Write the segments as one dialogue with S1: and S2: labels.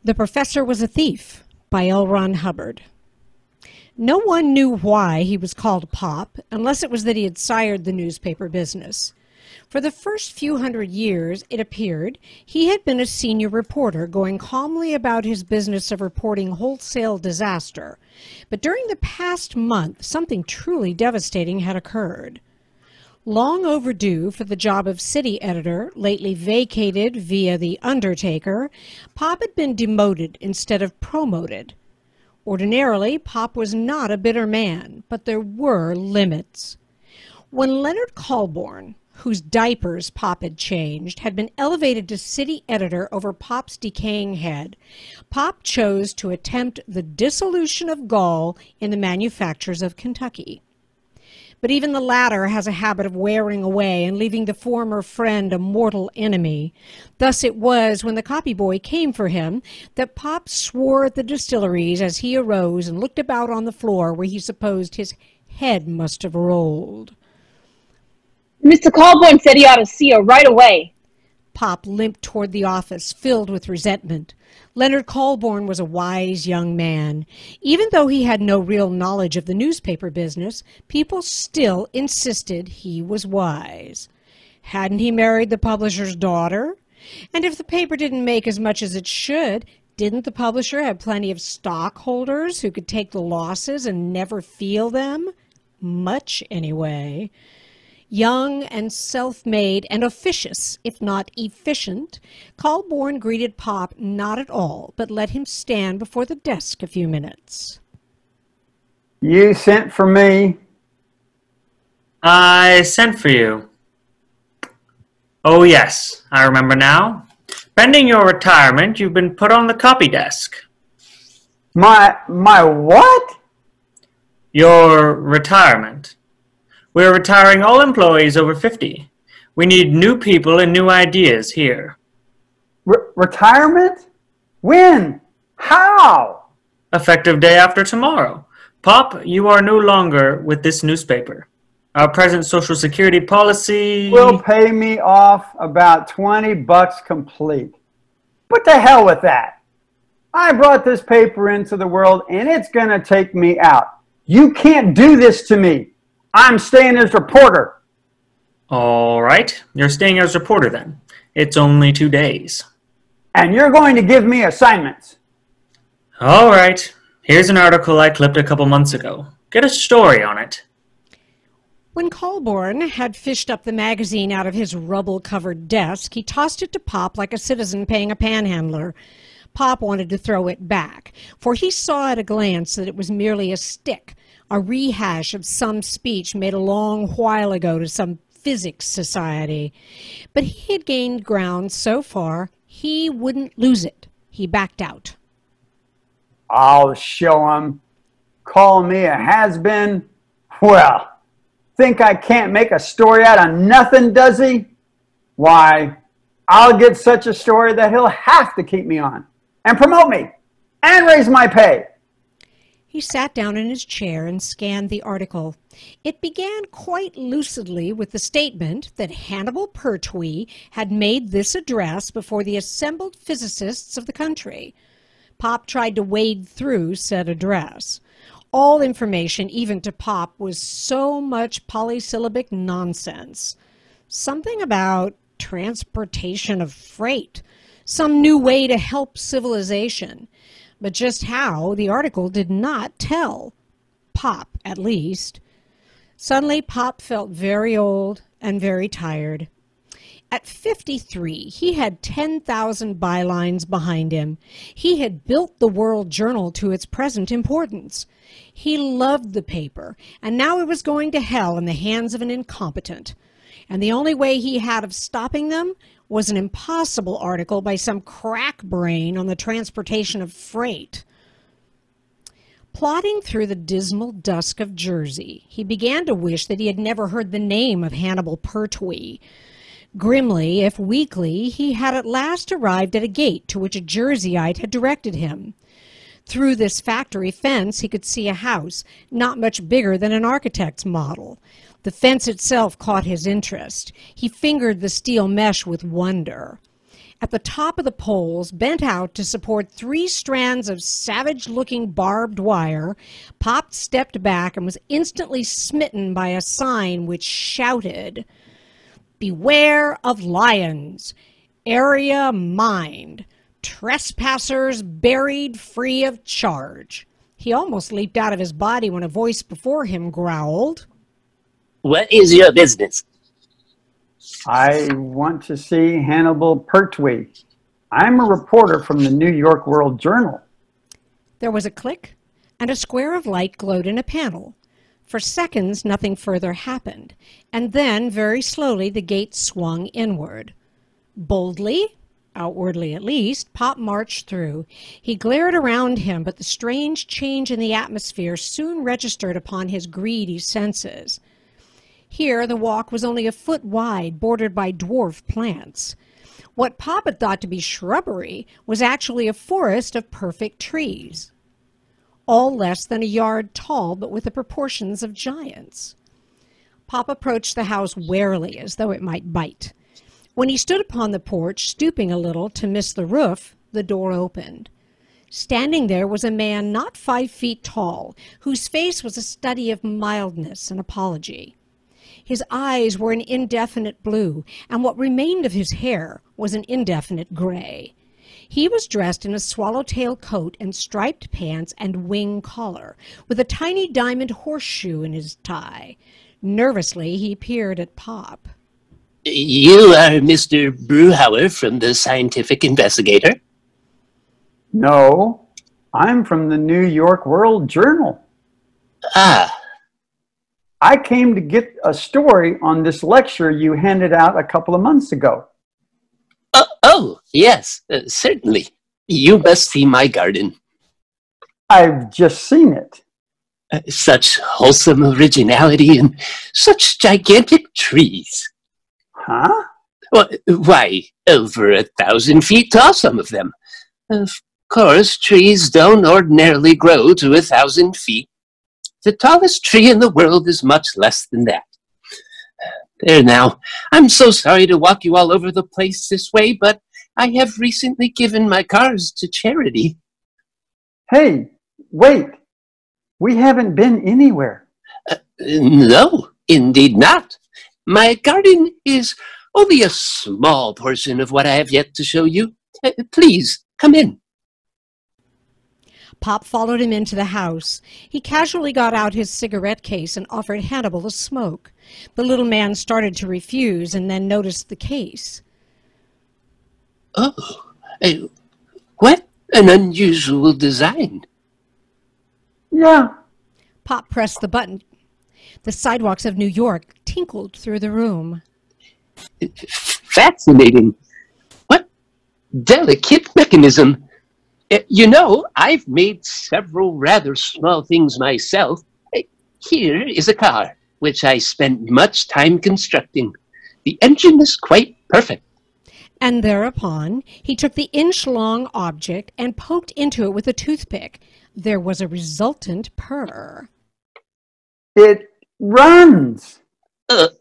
S1: The Professor Was a Thief by L. Ron Hubbard. No one knew why he was called Pop, unless it was that he had sired the newspaper business. For the first few hundred years, it appeared, he had been a senior reporter going calmly about his business of reporting wholesale disaster. But during the past month, something truly devastating had occurred. Long overdue for the job of city editor, lately vacated via The Undertaker, Pop had been demoted instead of promoted. Ordinarily, Pop was not a bitter man, but there were limits. When Leonard Colborne, whose diapers Pop had changed, had been elevated to city editor over Pop's decaying head, Pop chose to attempt the dissolution of gall in the manufacturers of Kentucky. But even the latter has a habit of wearing away and leaving the former friend a mortal enemy. Thus it was, when the copyboy came for him, that Pop swore at the distilleries as he arose and looked about on the floor where he supposed his head must have rolled.
S2: Mr. Colborne said he ought to see her right away.
S1: Pop limped toward the office, filled with resentment. Leonard Colborne was a wise young man. Even though he had no real knowledge of the newspaper business, people still insisted he was wise. Hadn't he married the publisher's daughter? And if the paper didn't make as much as it should, didn't the publisher have plenty of stockholders who could take the losses and never feel them? Much, anyway. Young and self-made and officious, if not efficient, Colborne greeted Pop not at all, but let him stand before the desk a few minutes.
S3: You sent for me?
S4: I sent for you. Oh yes, I remember now. Pending your retirement, you've been put on the copy desk.
S3: My what?
S4: Your retirement. We're retiring all employees over 50. We need new people and new ideas here.
S3: Retirement? When? How?
S4: Effective day after tomorrow. Pop, you are no longer with this newspaper. Our present Social Security policy
S3: will pay me off about $20 complete. What the hell with that? I brought this paper into the world and it's going to take me out. You can't do this to me. I'm staying as reporter.
S4: All right, you're staying as reporter then. It's only 2 days.
S3: And you're going to give me assignments.
S4: All right, here's an article I clipped a couple months ago. Get a story on it.
S1: When Colborne had fished up the magazine out of his rubble-covered desk, he tossed it to Pop like a citizen paying a panhandler. Pop wanted to throw it back, for he saw at a glance that it was merely a stick, a rehash of some speech made a long while ago to some physics society. But he had gained ground so far, he wouldn't lose it. He backed out.
S3: I'll show him. Call me a has-been? Well, think I can't make a story out of nothing, does he? Why, I'll get such a story that he'll have to keep me on and promote me and raise my pay.
S1: He sat down in his chair and scanned the article. It began quite lucidly with the statement that Hannibal Pertwee had made this address before the assembled physicists of the country. Pop tried to wade through said address. All information, even to Pop, was so much polysyllabic nonsense. Something about transportation of freight, some new way to help civilization. But just how, the article did not tell. Pop, at least. Suddenly, Pop felt very old and very tired. At 53, he had 10,000 bylines behind him. He had built the World Journal to its present importance. He loved the paper, and now it was going to hell in the hands of an incompetent. And the only way he had of stopping them was an impossible article by some crack brain on the transportation of freight. Plodding through the dismal dusk of Jersey, he began to wish that he had never heard the name of Hannibal Pertwee. Grimly, if weakly, he had at last arrived at a gate to which a Jerseyite had directed him. Through this factory fence he could see a house, not much bigger than an architect's model. The fence itself caught his interest. He fingered the steel mesh with wonder. At the top of the poles, bent out to support 3 strands of savage-looking barbed wire, Pop stepped back and was instantly smitten by a sign which shouted, "Beware of lions. Area mined. Trespassers buried free of charge." He almost leaped out of his body when a voice before him growled,
S5: "What is your business?"
S3: I want to see Hannibal Pertwee. I'm a reporter from the New York World Journal.
S1: There was a click, and a square of light glowed in a panel. For seconds, nothing further happened, and then, very slowly, the gate swung inward. Boldly, outwardly at least, Pop marched through. He glared around him, but the strange change in the atmosphere soon registered upon his greedy senses. Here, the walk was only a foot wide, bordered by dwarf plants. What Pop had thought to be shrubbery was actually a forest of perfect trees, all less than a yard tall, but with the proportions of giants. Pop approached the house warily, as though it might bite. When he stood upon the porch, stooping a little to miss the roof, the door opened. Standing there was a man not 5 feet tall, whose face was a study of mildness and apology. His eyes were an indefinite blue, and what remained of his hair was an indefinite gray. He was dressed in a swallowtail coat and striped pants and wing collar, with a tiny diamond horseshoe in his tie. Nervously, he peered at Pop.
S5: "You are Mr. Brewhauer from the Scientific Investigator?"
S3: No, I'm from the New York World Journal.
S5: "Ah,
S3: I came to get a story on this lecture you handed out a couple of months ago.
S5: Yes, certainly. You must see my garden."
S3: I've just seen it.
S5: "Such wholesome originality and such gigantic trees."
S3: Huh?
S5: Why, over 1,000 feet tall, some of them. Of course, trees don't ordinarily grow to 1,000 feet. The tallest tree in the world is much less than that. There now, I'm so sorry to walk you all over the place this way, but I have recently given my cars to charity.
S3: Hey, wait. We haven't been anywhere.
S5: No, indeed not. My garden is only a small portion of what I have yet to show you. Please, come in.
S1: Pop followed him into the house. He casually got out his cigarette case and offered Hannibal a smoke. The little man started to refuse and then noticed the case.
S5: "Oh, what an unusual design."
S3: Yeah.
S1: Pop pressed the button. The sidewalks of New York tinkled through the room.
S5: "Fascinating. What delicate mechanism. You know, I've made several rather small things myself. Here is a car, which I spent much time constructing. The engine is quite perfect."
S1: And thereupon, he took the inch-long object and poked into it with a toothpick. There was a resultant purr.
S3: It runs.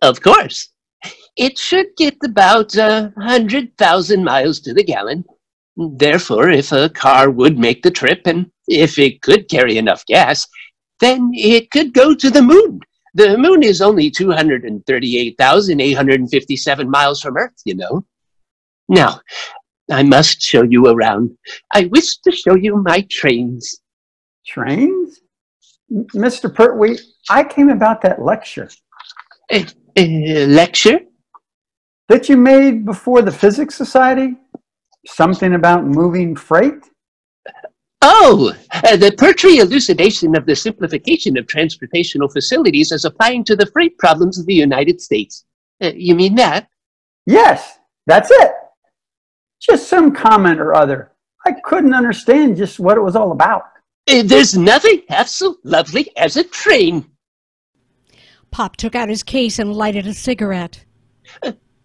S5: Of course. It should get about 100,000 miles to the gallon. Therefore, if a car would make the trip, and if it could carry enough gas, then it could go to the moon. The moon is only 238,857 miles from Earth, you know. Now, I must show you around. I wish to show you my trains.
S3: Trains? Mr. Pertwee, I came about that lecture.
S5: Lecture?
S3: That you made before the Physics Society? Something about moving freight?
S5: Oh, the Pertwee elucidation of the simplification of transportational facilities as applying to the freight problems of the United States. You mean that?
S3: Yes, that's it. Just some comment or other. I couldn't understand just what it was all about.
S5: There's nothing half so lovely as a train.
S1: Pop took out his case and lighted a cigarette.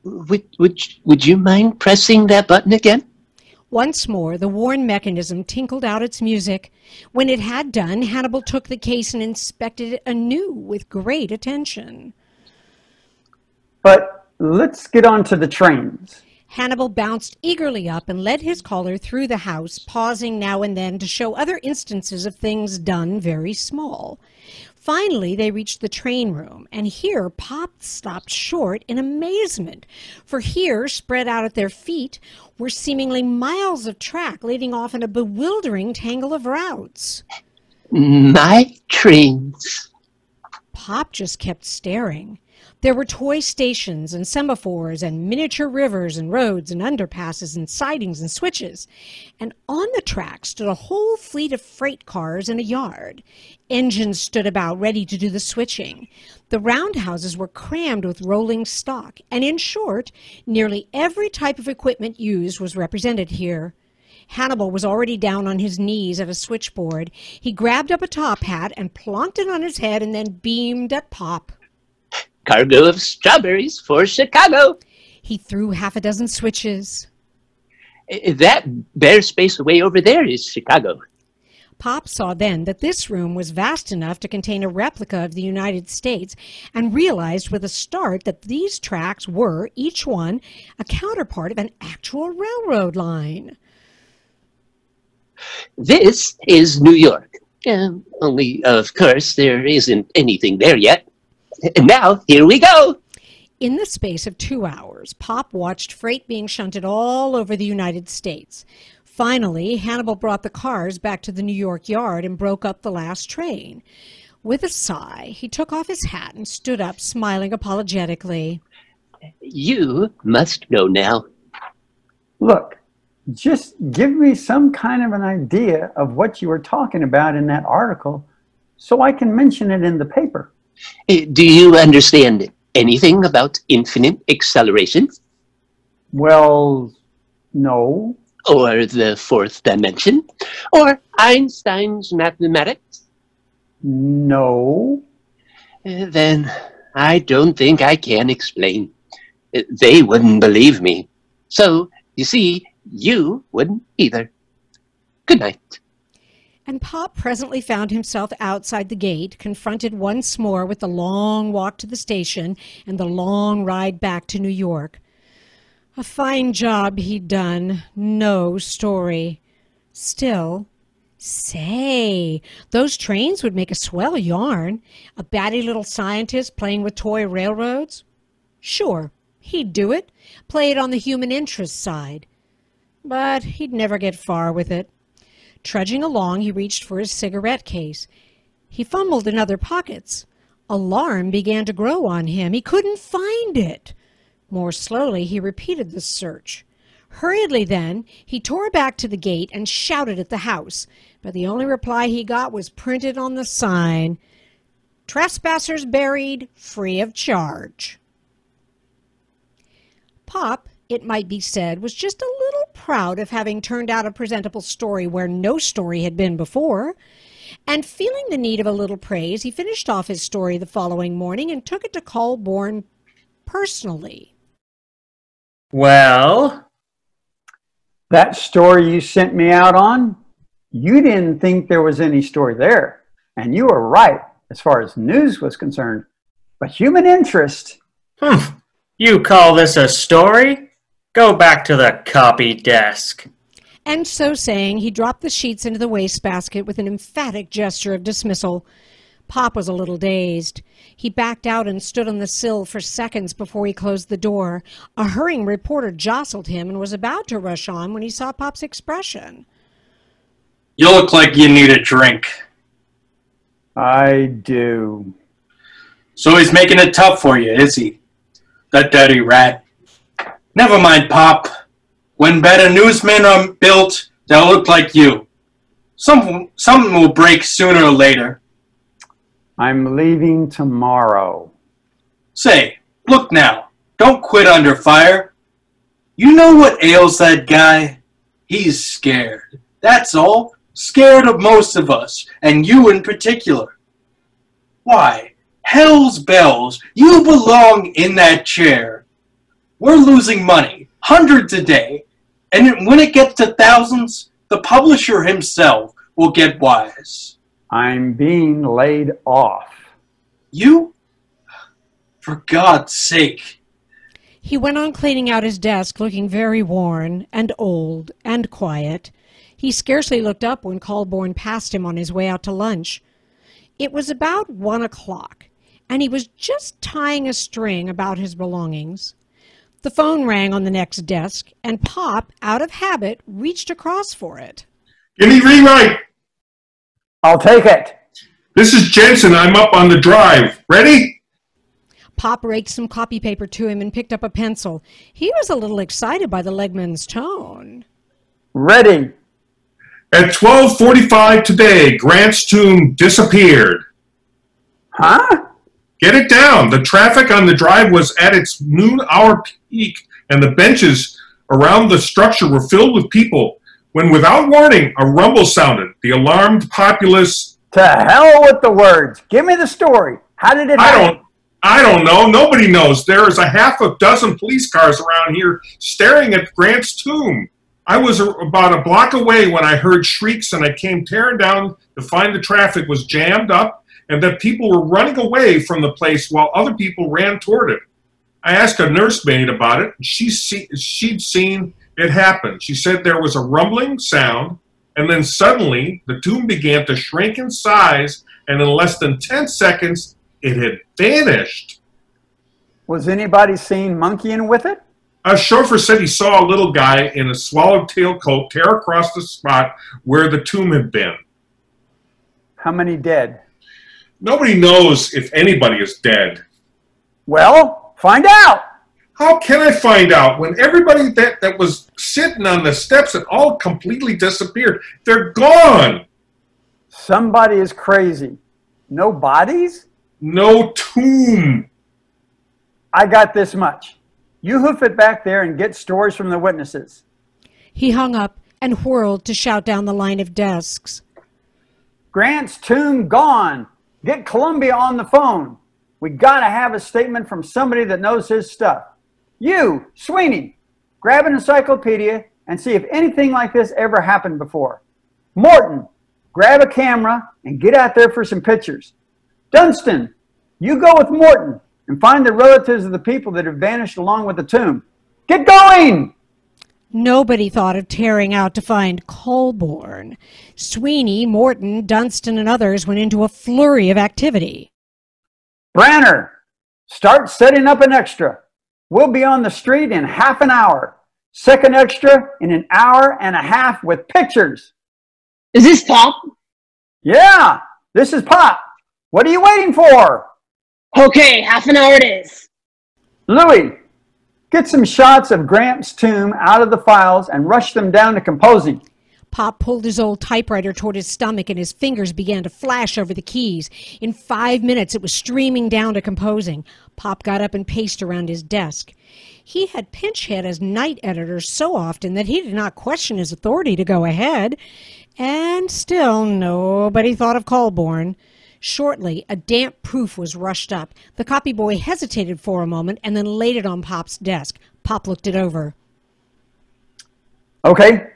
S5: Would you mind pressing that button again?
S1: Once more, the worn mechanism tinkled out its music. When it had done, Hannibal took the case and inspected it anew with great attention.
S3: But let's get on to the trains.
S1: Hannibal bounced eagerly up and led his caller through the house, pausing now and then to show other instances of things done very small. Finally, they reached the train room, and here Pop stopped short in amazement, for here, spread out at their feet, were seemingly miles of track leading off in a bewildering tangle of routes.
S5: My trains.
S1: Pop just kept staring. There were toy stations and semaphores and miniature rivers and roads and underpasses and sidings and switches. And on the track stood a whole fleet of freight cars in a yard. Engines stood about ready to do the switching. The roundhouses were crammed with rolling stock. And in short, nearly every type of equipment used was represented here. Hannibal was already down on his knees at a switchboard. He grabbed up a top hat and plonked it on his head and then beamed at Pop.
S5: Cargo of strawberries for Chicago.
S1: He threw half a dozen switches.
S5: That bare space away over there is Chicago.
S1: Pop saw then that this room was vast enough to contain a replica of the United States and realized with a start that these tracks were, each one, a counterpart of an actual railroad line.
S5: This is New York. Only, of course, there isn't anything there yet. And now, here we go.
S1: In the space of 2 hours, Pop watched freight being shunted all over the United States. Finally, Hannibal brought the cars back to the New York yard and broke up the last train. With a sigh, he took off his hat and stood up, smiling apologetically.
S5: You must go now.
S3: Look, just give me some kind of an idea of what you were talking about in that article so I can mention it in the paper.
S5: Do you understand anything about infinite acceleration?
S3: Well, no.
S5: Or the fourth dimension? Or Einstein's mathematics?
S3: No.
S5: Then I don't think I can explain. They wouldn't believe me. So, you see, you wouldn't either. Good night.
S1: And Pop presently found himself outside the gate, confronted once more with the long walk to the station and the long ride back to New York. A fine job he'd done, no story. Still, say, those trains would make a swell yarn. A batty little scientist playing with toy railroads? Sure, he'd do it, play it on the human interest side. But he'd never get far with it. Trudging along, he reached for his cigarette case. He fumbled in other pockets. Alarm began to grow on him. He couldn't find it. More slowly, he repeated the search. Hurriedly then, he tore back to the gate and shouted at the house, but the only reply he got was printed on the sign, "Trespassers buried, free of charge." Pop, it might be said, was just a little proud of having turned out a presentable story where no story had been before. And feeling the need of a little praise, he finished off his story the following morning and took it to Colborne personally.
S4: Well?
S3: That story you sent me out on, you didn't think there was any story there. And you were right as far as news was concerned. But human interest...
S4: You call this a story? Go back to the copy desk.
S1: And so saying, he dropped the sheets into the wastebasket with an emphatic gesture of dismissal. Pop was a little dazed. He backed out and stood on the sill for seconds before he closed the door. A hurrying reporter jostled him and was about to rush on when he saw Pop's expression.
S6: You look like you need a drink.
S3: I do.
S6: So he's making it tough for you, is he? That dirty rat. Never mind, Pop. When better newsmen are built, they'll look like you. Something will break sooner or later.
S3: I'm leaving tomorrow.
S6: Say, look now. Don't quit under fire. You know what ails that guy? He's scared. That's all. Scared of most of us, and you in particular. Why, hell's bells, you belong in that chair. We're losing money, hundreds a day, and when it gets to thousands, the publisher himself will get wise.
S3: I'm being laid off.
S6: You? For God's sake.
S1: He went on cleaning out his desk, looking very worn and old and quiet. He scarcely looked up when Colborne passed him on his way out to lunch. It was about 1 o'clock, and he was just tying a string about his belongings. The phone rang on the next desk, and Pop, out of habit, reached across for it.
S7: Give me rewrite.
S3: I'll take it.
S7: This is Jensen. I'm up on the drive. Ready?
S1: Pop raked some copy paper to him and picked up a pencil. He was a little excited by the legman's tone.
S3: Ready.
S7: At 12:45 today, Grant's tomb disappeared.
S3: Huh?
S7: Get it down. The traffic on the drive was at its noon hour peak, and the benches around the structure were filled with people when, without warning, a rumble sounded. The alarmed populace...
S3: To hell with the words. Give me the story. How did it happen?
S7: I don't know. Nobody knows. There is a half a dozen police cars around here staring at Grant's tomb. I was about a block away when I heard shrieks, and I came tearing down to find the traffic was jammed up and that people were running away from the place while other people ran toward it. I asked a nursemaid about it. She'd seen it happen. She said there was a rumbling sound, and then suddenly the tomb began to shrink in size, and in less than 10 seconds, it had vanished.
S3: Was anybody seen monkeying with it?
S7: A chauffeur said he saw a little guy in a swallowtail coat tear across the spot where the tomb had been.
S3: How many dead?
S7: Nobody knows if anybody is dead.
S3: Well, find out.
S7: How can I find out when everybody that was sitting on the steps had all completely disappeared? They're gone.
S3: Somebody is crazy. No bodies?
S7: No tomb.
S3: I got this much. You hoof it back there and get stories from the witnesses.
S1: He hung up and whirled to shout down the line of desks.
S3: Grant's tomb gone. Get Columbia on the phone. We gotta have a statement from somebody that knows his stuff. You, Sweeney, grab an encyclopedia and see if anything like this ever happened before. Morton, grab a camera and get out there for some pictures. Dunstan, you go with Morton and find the relatives of the people that have vanished along with the tomb. Get going!
S1: Nobody thought of tearing out to find Colborne. Sweeney, Morton, Dunstan, and others went into a flurry of activity.
S3: Branner, start setting up an extra. We'll be on the street in half an hour. Second extra in an hour and a half with pictures.
S2: Is this Pop?
S3: Yeah, this is Pop. What are you waiting for?
S2: Okay, half an hour it is.
S3: Louis, get some shots of Grant's tomb out of the files and rush them down to composing.
S1: Pop pulled his old typewriter toward his stomach and his fingers began to flash over the keys. In 5 minutes, it was streaming down to composing. Pop got up and paced around his desk. He had pinch hit as night editor so often that he did not question his authority to go ahead. And still, nobody thought of Colborne. Shortly, a damp proof was rushed up. The copy boy hesitated for a moment and then laid it on Pop's desk. Pop looked it over.
S3: Okay,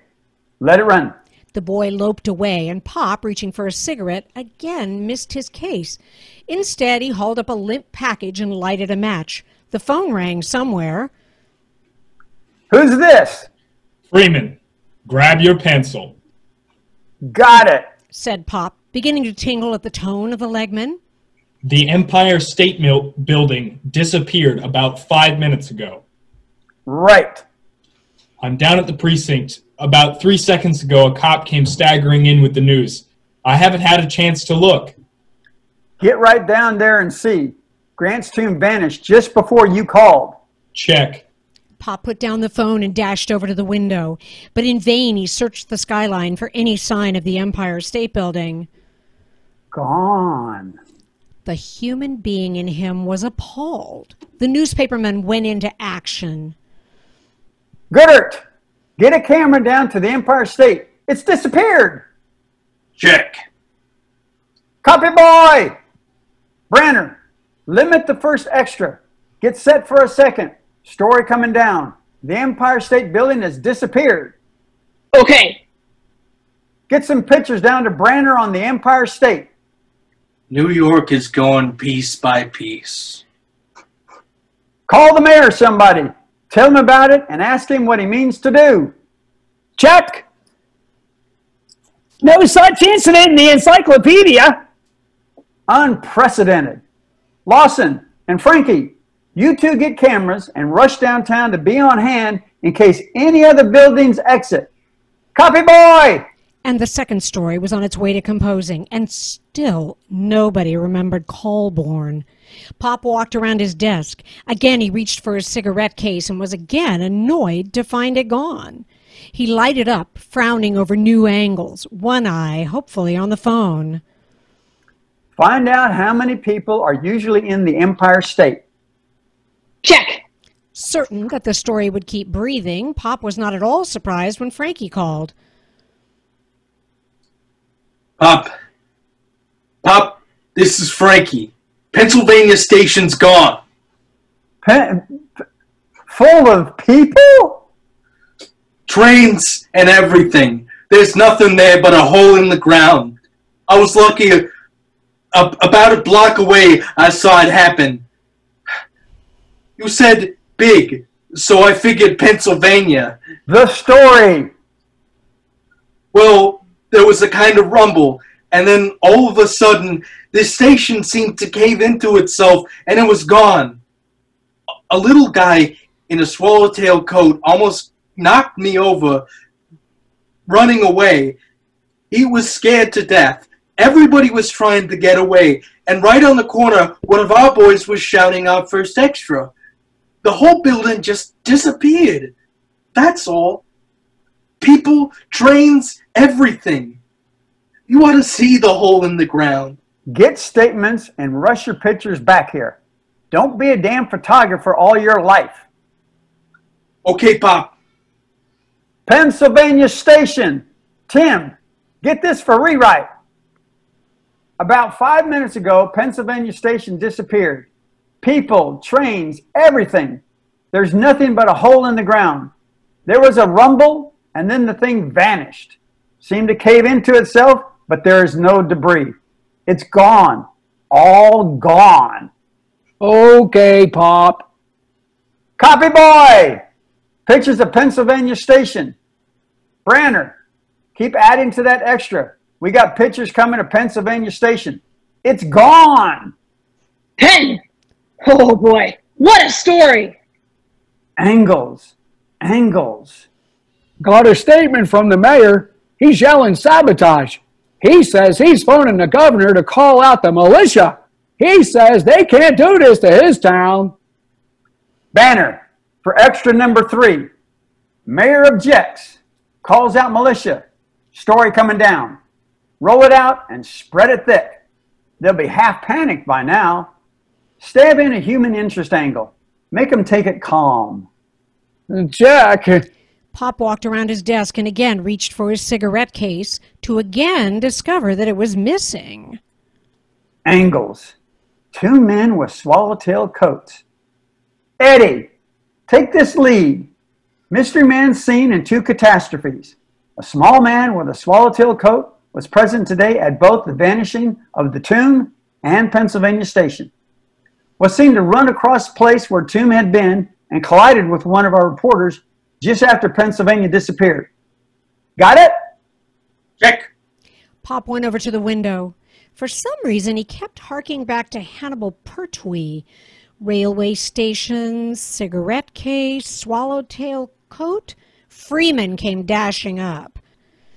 S3: let it run.
S1: The boy loped away, and Pop, reaching for a cigarette, again missed his case. Instead, he hauled up a limp package and lighted a match. The phone rang somewhere.
S3: Who's this?
S8: Freeman, grab your pencil.
S3: Got it,
S1: said Pop, beginning to tingle at the tone of the legman.
S8: The Empire State Building disappeared about 5 minutes ago.
S3: Right.
S8: I'm down at the precinct. About 3 seconds ago, a cop came staggering in with the news. I haven't had a chance to look.
S3: Get right down there and see. Grant's tomb vanished just before you called.
S8: Check.
S1: Pop put down the phone and dashed over to the window, but in vain he searched the skyline for any sign of the Empire State Building.
S3: Gone.
S1: The human being in him was appalled. The newspaperman went into action.
S3: Goodert, get a camera down to the Empire State. It's disappeared.
S6: Check.
S3: Copy boy. Branner, limit the first extra. Get set for a second. Story coming down. The Empire State Building has disappeared.
S2: Okay.
S3: Get some pictures down to Branner on the Empire State.
S6: New York is going piece by piece.
S3: Call the mayor, somebody. Tell him about it and ask him what he means to do.
S9: Check. No such incident in the encyclopedia.
S3: Unprecedented. Lawson and Frankie, you two get cameras and rush downtown to be on hand in case any other buildings exit. Copy, boy!
S1: And the second story was on its way to composing, and still nobody remembered Colborne. Pop walked around his desk. Again, he reached for his cigarette case and was again annoyed to find it gone. He lighted up, frowning over new angles, one eye hopefully on the phone.
S3: Find out how many people are usually in the Empire State.
S2: Check.
S1: Certain that the story would keep breathing, Pop was not at all surprised when Frankie called.
S6: Pop, this is Frankie. Pennsylvania Station's gone.
S3: Full of people?
S6: Trains and everything. There's nothing there but a hole in the ground. I was lucky. About a block away, I saw it happen. You said big, so I figured Pennsylvania.
S3: The story.
S6: Well, there was a kind of rumble, and then all of a sudden, this station seemed to cave into itself, and it was gone. A little guy in a swallowtail coat almost knocked me over, running away. He was scared to death. Everybody was trying to get away, and right on the corner, one of our boys was shouting out first extra. The whole building just disappeared. That's all. People, trains, everything. You ought to see the hole in the ground.
S3: Get statements and rush your pictures back here. Don't be a damn photographer all your life.
S6: Okay, Pop.
S3: Pennsylvania Station. Tim, get this for rewrite. About 5 minutes ago, Pennsylvania Station disappeared. People, trains, everything. There's nothing but a hole in the ground. There was a rumble, and then the thing vanished. Seemed to cave into itself, but there is no debris. It's gone. All gone.
S9: Okay, Pop.
S3: Copy, boy! Pictures of Pennsylvania Station. Branner, keep adding to that extra. We got pictures coming of Pennsylvania Station. It's gone.
S2: 10. Oh boy, what a story.
S3: Angles. Angles.
S9: Got a statement from the mayor. He's yelling sabotage. He says he's phoning the governor to call out the militia. He says they can't do this to his town.
S3: Banner for extra number 3. Mayor objects. Calls out militia. Story coming down. Roll it out and spread it thick. They'll be half panicked by now. Stab in a human interest angle. Make them take it calm.
S9: Jack.
S1: Pop walked around his desk and again reached for his cigarette case to again discover that it was missing.
S3: Angles. 2 men with swallowtail coats. Eddie, take this lead. Mystery man seen in 2 catastrophes. A small man with a swallowtail coat was present today at both the vanishing of the tomb and Pennsylvania Station. Was seen to run across the place where tomb had been and collided with one of our reporters just after Pennsylvania disappeared. Got it?
S6: Check.
S1: Pop went over to the window. For some reason, he kept harking back to Hannibal Pertwee. Railway stations, cigarette case, swallowtail coat. Freeman came dashing up.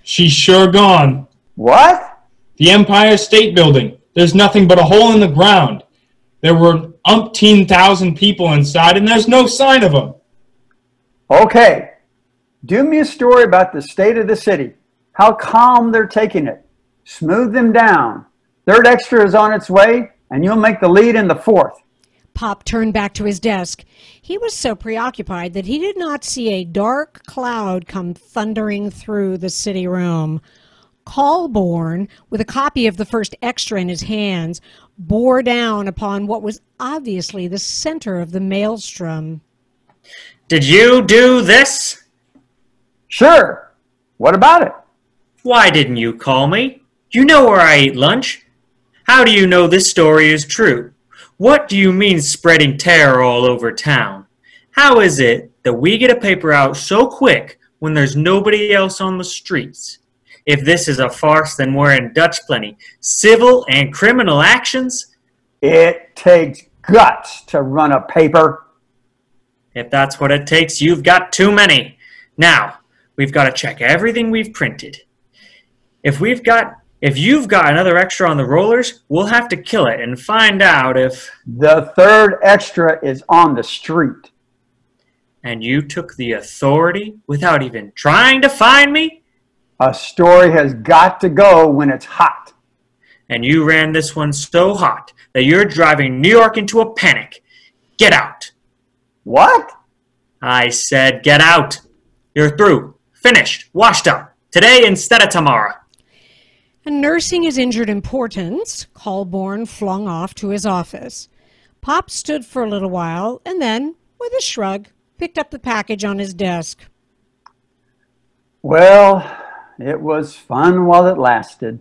S8: She's sure gone.
S3: What?
S8: The Empire State Building. There's nothing but a hole in the ground. There were umpteen thousand people inside, and there's no sign of them.
S3: Okay. Do me a story about the state of the city. How calm they're taking it. Smooth them down. 3rd extra is on its way, and you'll make the lead in the 4th.
S1: Pop turned back to his desk. He was so preoccupied that he did not see a dark cloud come thundering through the city room. Colborne, with a copy of the first extra in his hands, bore down upon what was obviously the center of the maelstrom.
S4: Did you do this?
S3: Sure. What about it?
S4: Why didn't you call me? You know where I eat lunch. How do you know this story is true? What do you mean spreading terror all over town? How is it that we get a paper out so quick when there's nobody else on the streets. If this is a farce, then we're in Dutch plenty. Civil and criminal actions?
S3: It takes guts to run a paper.
S4: If that's what it takes, you've got too many. Now, we've got to check everything we've printed. If you've got another extra on the rollers, we'll have to kill it and find out if...
S3: The third extra is on the street.
S4: And you took the authority without even trying to find me?
S3: A story has got to go when it's hot.
S4: And you ran this one so hot that you're driving New York into a panic. Get out.
S3: What?
S4: I said get out. You're through. Finished. Washed up. Today instead of tomorrow.
S1: And nursing his injured importance, Colborne flung off to his office. Pop stood for a little while and then, with a shrug, picked up the package on his desk.
S3: Well, it was fun while it lasted.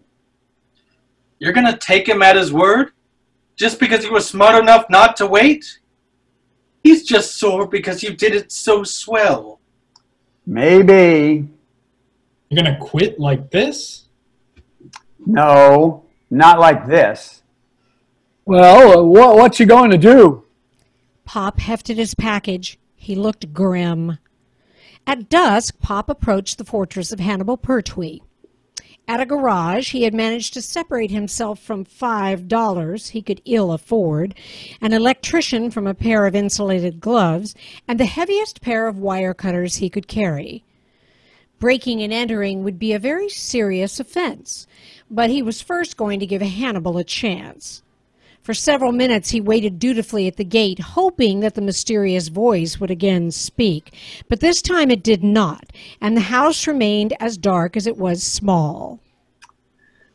S6: You're gonna take him at his word? Just because you were smart enough not to wait? He's just sore because you did it so swell.
S3: Maybe.
S8: You're gonna quit like this?
S3: No, not like this.
S9: Well, what's you going to do?
S1: Pop hefted his package. He looked grim. At dusk, Pop approached the fortress of Hannibal Pertwee. At a garage, he had managed to separate himself from $5 he could ill afford, an electrician from a pair of insulated gloves, and the heaviest pair of wire cutters he could carry. Breaking and entering would be a very serious offense, but he was first going to give Hannibal a chance. For several minutes he waited dutifully at the gate, hoping that the mysterious voice would again speak. But this time it did not, and the house remained as dark as it was small.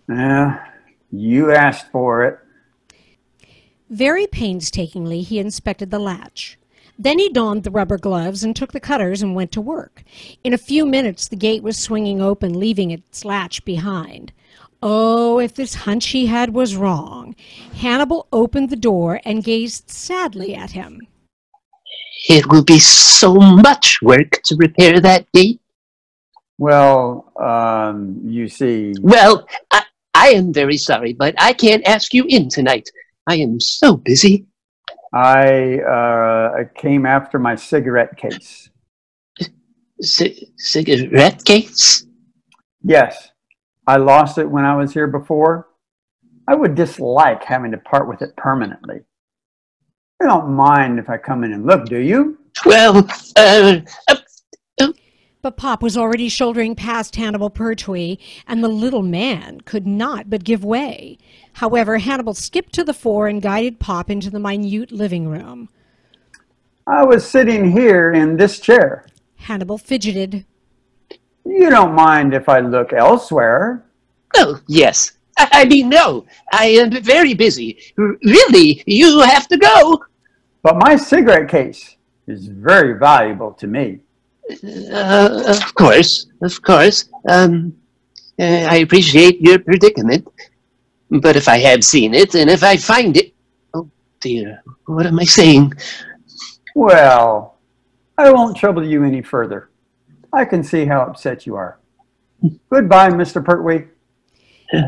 S3: You asked for it.
S1: Very painstakingly he inspected the latch. Then he donned the rubber gloves and took the cutters and went to work. In a few minutes the gate was swinging open, leaving its latch behind. Oh, if this hunch he had was wrong. Hannibal opened the door and gazed sadly at him.
S5: It will be so much work to repair that gate.
S3: Well, you see...
S5: Well, I am very sorry, but I can't ask you in tonight. I am so busy.
S3: I came after my cigarette case.
S5: Cigarette case?
S3: Yes. I lost it when I was here before. I would dislike having to part with it permanently. You don't mind if I come in and look, do you?
S5: Well,
S1: But Pop was already shouldering past Hannibal Pertwee, and the little man could not but give way. However, Hannibal skipped to the fore and guided Pop into the minute living room.
S3: I was sitting here in this chair.
S1: Hannibal fidgeted.
S3: You don't mind if I look elsewhere?
S5: Oh, yes. I mean, no. I am very busy. Really, you have to go.
S3: But my cigarette case is very valuable to me.
S5: Of course. I appreciate your predicament. But if I had seen it, and if I find it... Oh, dear. What am I saying?
S3: Well, I won't trouble you any further. I can see how upset you are. Goodbye, Mr. Pertwee.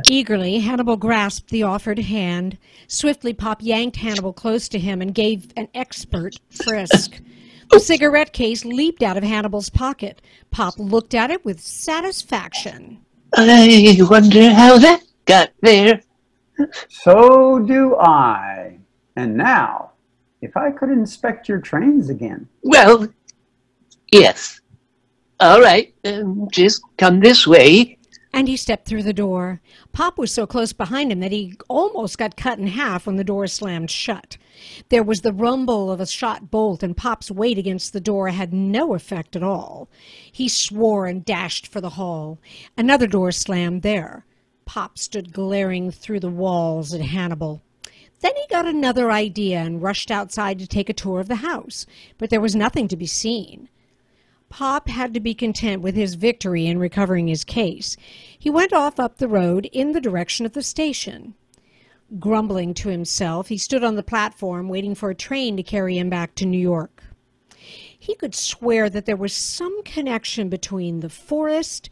S1: Eagerly, Hannibal grasped the offered hand. Swiftly, Pop yanked Hannibal close to him and gave an expert frisk. The cigarette case leaped out of Hannibal's pocket. Pop looked at it with satisfaction.
S5: I wonder how that got there.
S3: So do I. And now, if I could inspect your trains again.
S5: Well, yes. All right, just come this way.
S1: And he stepped through the door. Pop was so close behind him that he almost got cut in half when the door slammed shut. There was the rumble of a shot bolt, and Pop's weight against the door had no effect at all. He swore and dashed for the hall. Another door slammed there. Pop stood glaring through the walls at Hannibal. Then he got another idea and rushed outside to take a tour of the house, but there was nothing to be seen. Pop had to be content with his victory in recovering his case. He went off up the road in the direction of the station. Grumbling to himself, he stood on the platform waiting for a train to carry him back to New York. He could swear that there was some connection between the forest,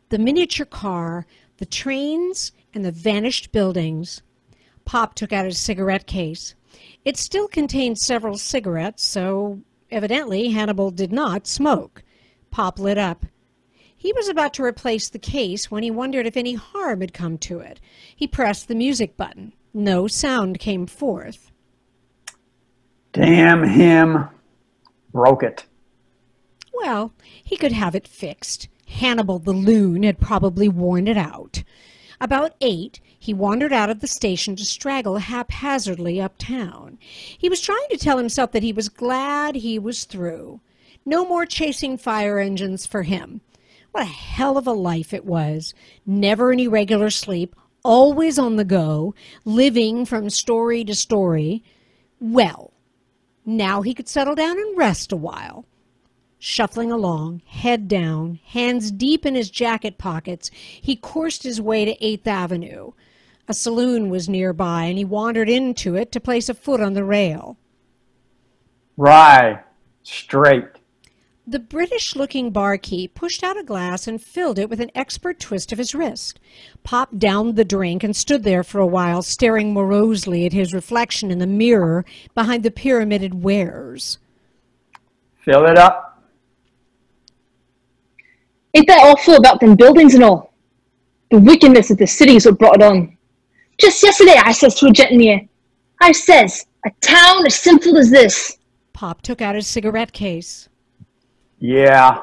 S1: the miniature car, the trains, and the vanished buildings. Pop took out his cigarette case. It still contained several cigarettes, so evidently Hannibal did not smoke. Pop lit up. He was about to replace the case when he wondered if any harm had come to it. He pressed the music button. No sound came forth.
S3: Damn him. Broke it.
S1: Well, he could have it fixed. Hannibal the loon had probably worn it out. About 8, he wandered out of the station to straggle haphazardly uptown. He was trying to tell himself that he was glad he was through. No more chasing fire engines for him. What a hell of a life it was. Never any regular sleep, always on the go, living from story to story. Well, now he could settle down and rest a while. Shuffling along, head down, hands deep in his jacket pockets, he coursed his way to 8th Avenue. A saloon was nearby, and he wandered into it to place a foot on the rail.
S3: Rye. Straight.
S1: The British-looking barkeep pushed out a glass and filled it with an expert twist of his wrist. Pop downed the drink and stood there for a while, staring morosely at his reflection in the mirror behind the pyramided wares.
S3: Fill it up.
S2: Ain't that awful about them buildings and all? The wickedness of the city is what brought it on. Just yesterday I says to a gent near, I says, a town as simple as this.
S1: Pop took out his cigarette case.
S3: Yeah.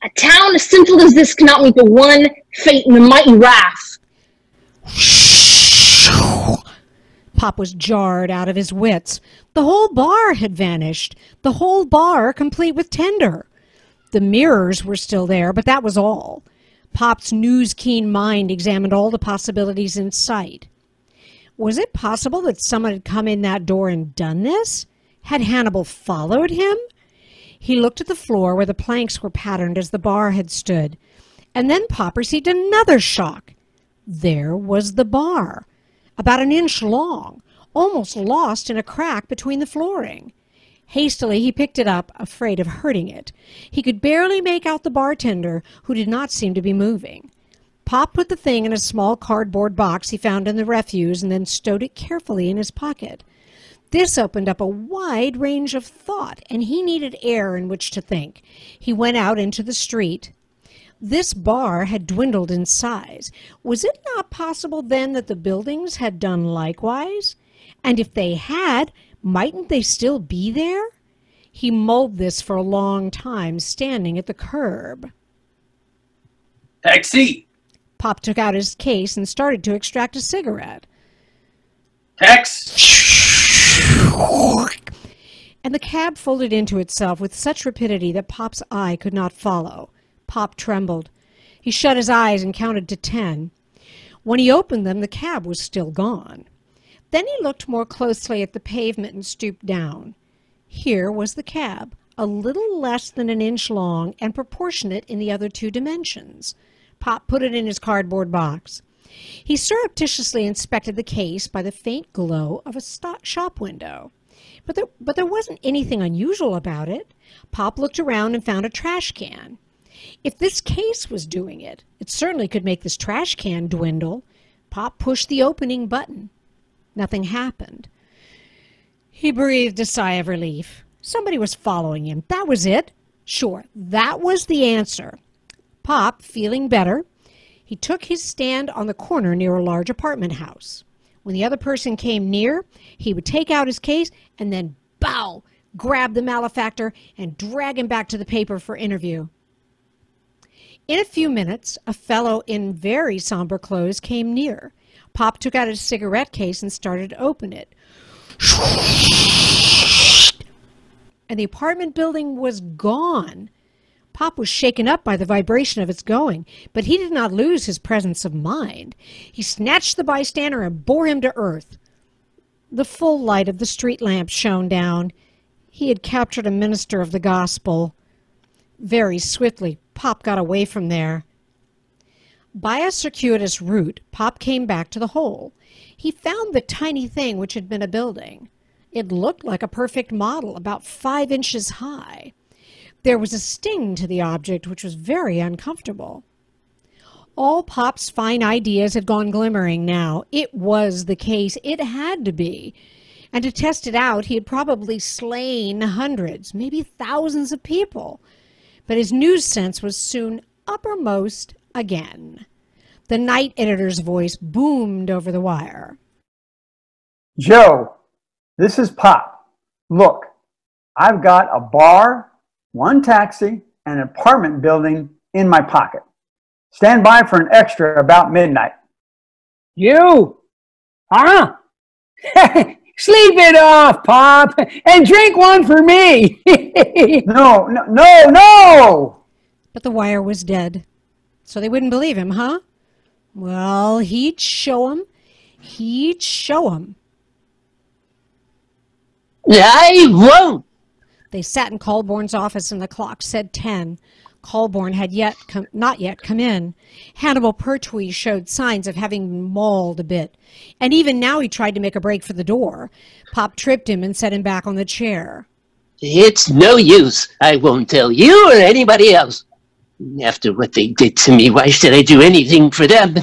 S2: A town as simple as this cannot meet the one fate in the mighty wrath.
S1: Pop was jarred out of his wits. The whole bar had vanished. The whole bar complete with tinder. The mirrors were still there, but that was all. Pop's news-keen mind examined all the possibilities in sight. Was it possible that someone had come in that door and done this? Had Hannibal followed him? He looked at the floor where the planks were patterned as the bar had stood. And then Pop received another shock. There was the bar, about an inch long, almost lost in a crack between the flooring. Hastily, he picked it up, afraid of hurting it. He could barely make out the bartender, who did not seem to be moving. Pop put the thing in a small cardboard box he found in the refuse and then stowed it carefully in his pocket. This opened up a wide range of thought, and he needed air in which to think. He went out into the street. This bar had dwindled in size. Was it not possible then that the buildings had done likewise? And if they had, mightn't they still be there? He mulled this for a long time, standing at the curb.
S6: Taxi!
S1: Pop took out his case and started to extract a cigarette.
S6: Tax!
S1: And the cab folded into itself with such rapidity that Pop's eye could not follow. Pop trembled. He shut his eyes and counted to 10. When he opened them, the cab was still gone. Then he looked more closely at the pavement and stooped down. Here was the cab, a little less than an inch long and proportionate in the other 2 dimensions. Pop put it in his cardboard box. He surreptitiously inspected the case by the faint glow of a shop window. But there wasn't anything unusual about it. Pop looked around and found a trash can. If this case was doing it, it certainly could make this trash can dwindle. Pop pushed the opening button. Nothing happened. He breathed a sigh of relief. Somebody was following him. That was it. Sure, that was the answer. Pop, feeling better, he took his stand on the corner near a large apartment house. When the other person came near, he would take out his case and then, bow, grab the malefactor and drag him back to the paper for interview. In a few minutes, a fellow in very somber clothes came near. Pop took out his cigarette case and started to open it. And the apartment building was gone. Pop was shaken up by the vibration of its going, but he did not lose his presence of mind. He snatched the bystander and bore him to earth. The full light of the street lamp shone down. He had captured a minister of the gospel. Very swiftly, Pop got away from there. By a circuitous route, Pop came back to the hole. He found the tiny thing which had been a building. It looked like a perfect model, about 5 inches high. There was a sting to the object which was very uncomfortable. All Pop's fine ideas had gone glimmering now. It was the case. It had to be. And to test it out, he had probably slain hundreds, maybe thousands of people. But his news sense was soon uppermost again. The night editor's voice boomed over the wire.
S3: Joe, this is Pop. Look, I've got a bar, 1 taxi, and an apartment building in my pocket. Stand by for an extra about midnight.
S9: You? Huh? Sleep it off, Pop, and drink one for me.
S3: No!
S1: But the wire was dead. So they wouldn't believe him, huh? Well, he'd show 'em. He'd show 'em.
S5: I won't.
S1: They sat in Colborne's office and the clock said 10. Colborne had not yet come in. Hannibal Pertwee showed signs of having been mauled a bit. And even now he tried to make a break for the door. Pop tripped him and set him back on the chair.
S5: It's no use. I won't tell you or anybody else. After what they did to me, why should I do anything for them?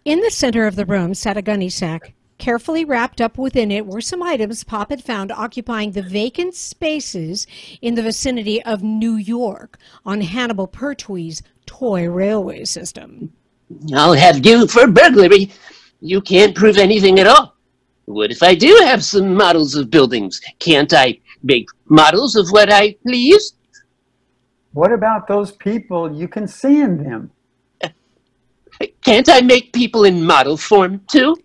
S1: In the center of the room sat a gunny sack. Carefully wrapped up within it were some items Pop had found occupying the vacant spaces in the vicinity of New York on Hannibal Pertwee's toy railway system.
S5: I'll have you for burglary. You can't prove anything at all. What if I do have some models of buildings? Can't I make models of what I please?
S3: What about those people you can see in them?
S5: Can't I make people in model form, too?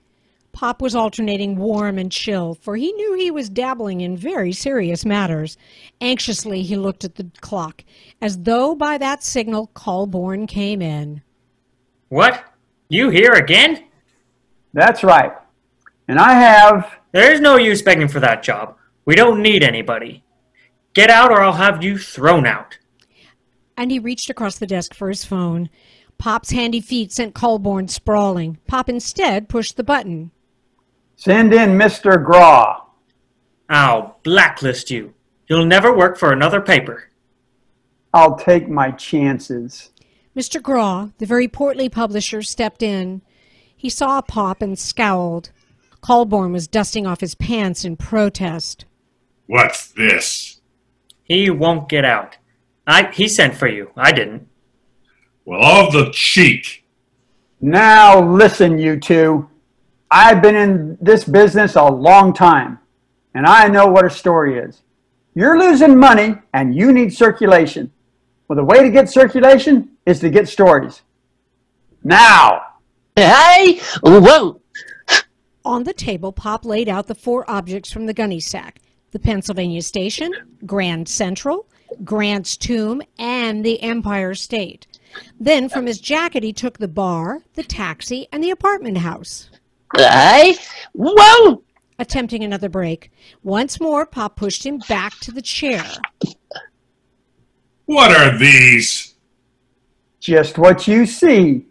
S1: Pop was alternating warm and chill, for he knew he was dabbling in very serious matters. Anxiously, he looked at the clock, as though by that signal Colborne came in.
S4: What? You here again?
S3: That's right. And I have...
S4: There's no use begging for that job. We don't need anybody. Get out or I'll have you thrown out.
S1: And he reached across the desk for his phone. Pop's handy feet sent Colborne sprawling. Pop instead pushed the button.
S3: Send in Mr. Graw.
S4: I'll blacklist you. You'll never work for another paper.
S3: I'll take my chances.
S1: Mr. Graw, the very portly publisher, stepped in. He saw Pop and scowled. Colborne was dusting off his pants in protest.
S7: What's this?
S4: He won't get out. He sent for you. I didn't.
S7: Well, all the cheek.
S3: Now listen, you two. I've been in this business a long time, and I know what a story is. You're losing money, and you need circulation. Well, the way to get circulation is to get stories. Now!
S5: I won't.
S1: On the table, Pop laid out the 4 objects from the gunny sack. The Pennsylvania Station, Grand Central, Grant's Tomb, and the Empire State. Then from his jacket he took the bar, the taxi, and the apartment house.
S5: I won't.
S1: Attempting another break. Once more, Pop pushed him back to the chair.
S7: What are these?
S3: Just what you see.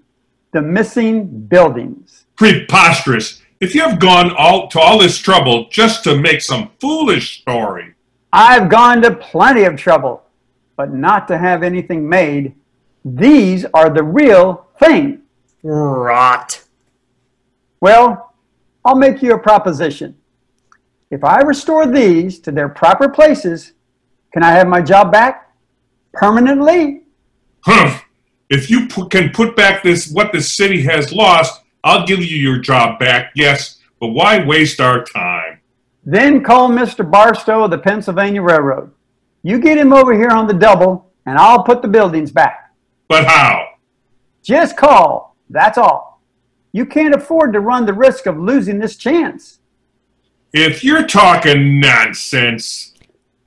S3: The missing buildings.
S7: Preposterous. If you have gone to all this trouble just to make some foolish story.
S3: I've gone to plenty of trouble, but not to have anything made. These are the real thing.
S4: Rot.
S3: Well, I'll make you a proposition. If I restore these to their proper places, can I have my job back? Permanently?
S7: Humph. If you can put back what this city has lost, I'll give you your job back, yes, but why waste our time?
S3: Then call Mr. Barstow of the Pennsylvania Railroad. You get him over here on the double, and I'll put the buildings back.
S7: But how?
S3: Just call. That's all. You can't afford to run the risk of losing this chance.
S7: If you're talking nonsense.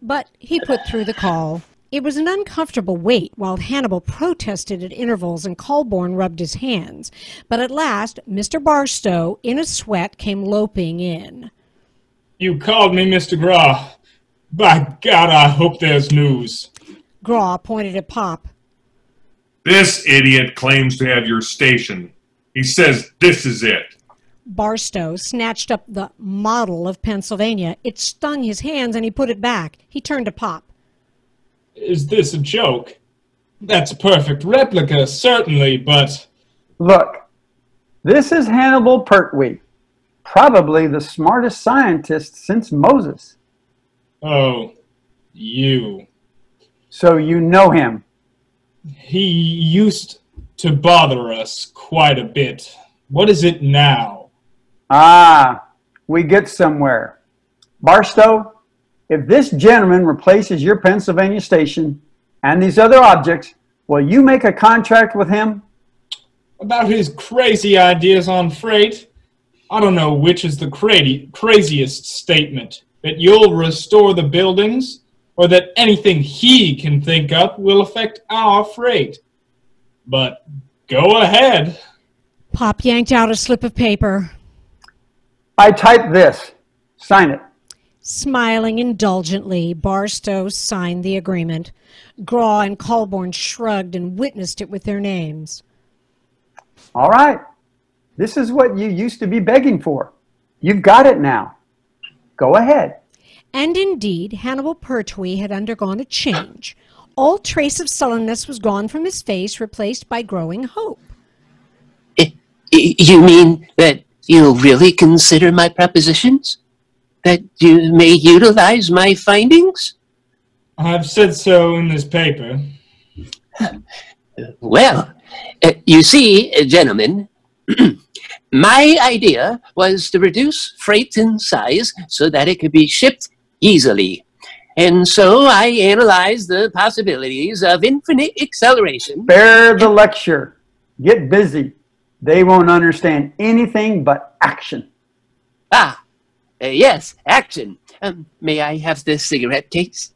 S1: But he put through the call. It was an uncomfortable wait while Hannibal protested at intervals and Colborne rubbed his hands. But at last, Mr. Barstow, in a sweat, came loping in.
S8: You called me, Mr. Graw. By God, I hope there's news.
S1: Graw pointed at Pop.
S7: This idiot claims to have your station. He says this is it.
S1: Barstow snatched up the model of Pennsylvania. It stung his hands and he put it back. He turned to Pop.
S8: Is this a joke? That's a perfect replica, certainly, but...
S3: Look, this is Hannibal Pertwee, probably the smartest scientist since Moses.
S8: Oh, you.
S3: So you know him.
S8: He used to bother us quite a bit. What is it now?
S3: Ah, we get somewhere. Barstow, if this gentleman replaces your Pennsylvania station and these other objects, will you make a contract with him?
S8: About his crazy ideas on freight? I don't know which is the craziest statement. That you'll restore the buildings, or that anything he can think up will affect our freight. But go ahead.
S1: Pop yanked out a slip of paper.
S3: I typed this. Sign it.
S1: Smiling indulgently, Barstow signed the agreement. Graw and Colborne shrugged and witnessed it with their names.
S3: All right. This is what you used to be begging for. You've got it now. Go ahead.
S1: And indeed, Hannibal Pertwee had undergone a change. All trace of sullenness was gone from his face, replaced by growing hope.
S5: You mean that you'll really consider my propositions? That you may utilize my findings?
S8: I've said so in this paper.
S5: Well, you see, gentlemen, my idea was to reduce freight in size so that it could be shipped easily. And so I analyzed the possibilities of infinite acceleration.
S3: Spare the lecture. Get busy. They won't understand anything but action.
S5: Yes, action. May I have this cigarette case?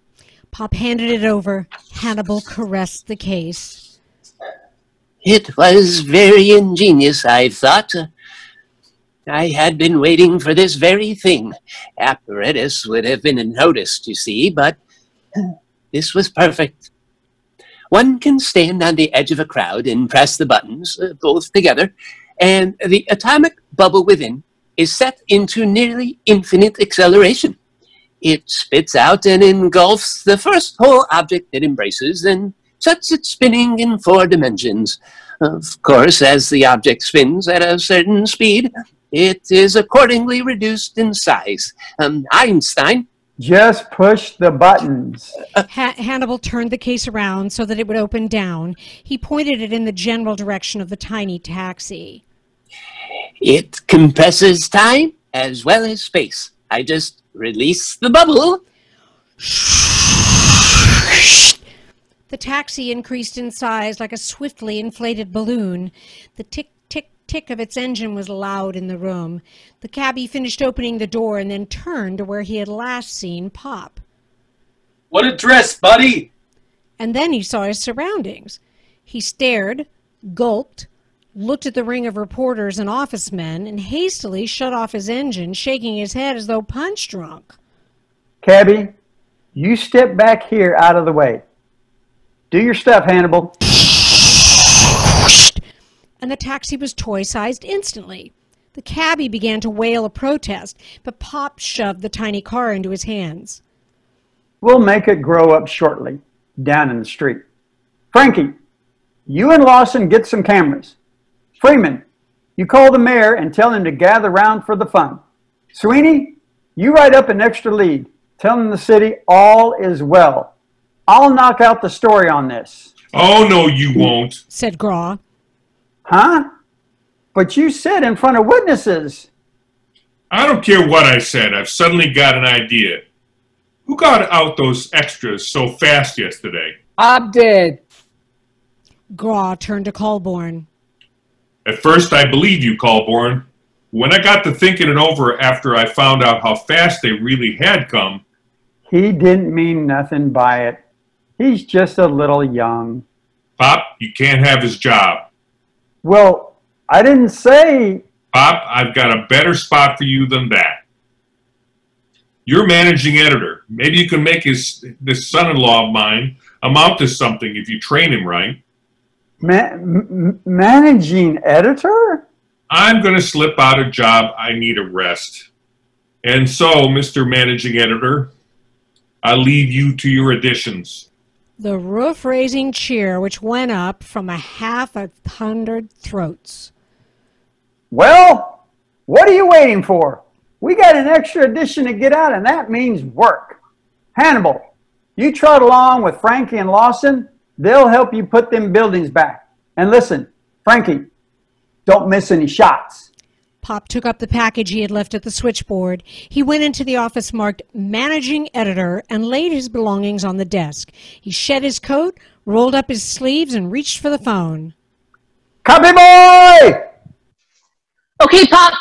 S1: Pop handed it over. Hannibal caressed the case.
S5: It was very ingenious, I thought. I had been waiting for this very thing. Apparatus would have been noticed, you see, but this was perfect. One can stand on the edge of a crowd and press the buttons, both together, and the atomic bubble within is set into nearly infinite acceleration. It spits out and engulfs the first whole object it embraces and sets it spinning in 4 dimensions. Of course, as the object spins at a certain speed, it is accordingly reduced in size. Einstein...
S3: Just push the buttons.
S1: Hannibal turned the case around so that it would open down. He pointed it in the general direction of the tiny taxi.
S5: It compresses time as well as space. I just release the bubble.
S1: The taxi increased in size like a swiftly inflated balloon. The tick, tick, tick of its engine was loud in the room. The cabbie finished opening the door and then turned to where he had last seen Pop.
S6: What a dress, buddy!
S1: And then he saw his surroundings. He stared, gulped, looked at the ring of reporters and office men, and hastily shut off his engine, shaking his head as though punch drunk.
S3: Cabby, you step back here out of the way. Do your stuff, Hannibal.
S1: And the taxi was toy-sized instantly. The cabbie began to wail a protest, but Pop shoved the tiny car into his hands.
S3: We'll make it grow up shortly, down in the street. Frankie, you and Lawson get some cameras. Freeman, you call the mayor and tell him to gather round for the fun. Sweeney, you write up an extra lead, telling the city all is well. I'll knock out the story on this.
S7: Oh, no, you won't,
S1: said Graw.
S3: Huh? But you said in front of witnesses.
S7: I don't care what I said. I've suddenly got an idea. Who got out those extras so fast yesterday?
S9: I did.
S1: Graw turned to Colborne.
S7: At first, I believed you, Colborne. When I got to thinking it over after I found out how fast they really had come...
S3: He didn't mean nothing by it. He's just a little young.
S7: Pop, you can't have his job.
S3: Well, I didn't say...
S7: Pop, I've got a better spot for you than that. You're managing editor. Maybe you can make this son-in-law of mine amount to something if you train him right.
S3: Managing editor?
S7: I'm going to slip out a job. I need a rest. And so, Mr. Managing Editor, I leave you to your additions.
S1: The roof-raising cheer which went up from 100 throats.
S3: Well, what are you waiting for? We got an extra edition to get out, and that means work. Hannibal, you trot along with Frankie and Lawson. They'll help you put them buildings back. And listen, Frankie, don't miss any shots.
S1: Pop took up the package he had left at the switchboard. He went into the office marked Managing Editor and laid his belongings on the desk. He shed his coat, rolled up his sleeves, and reached for the phone.
S3: Copy, boy!
S2: Okay, Pop.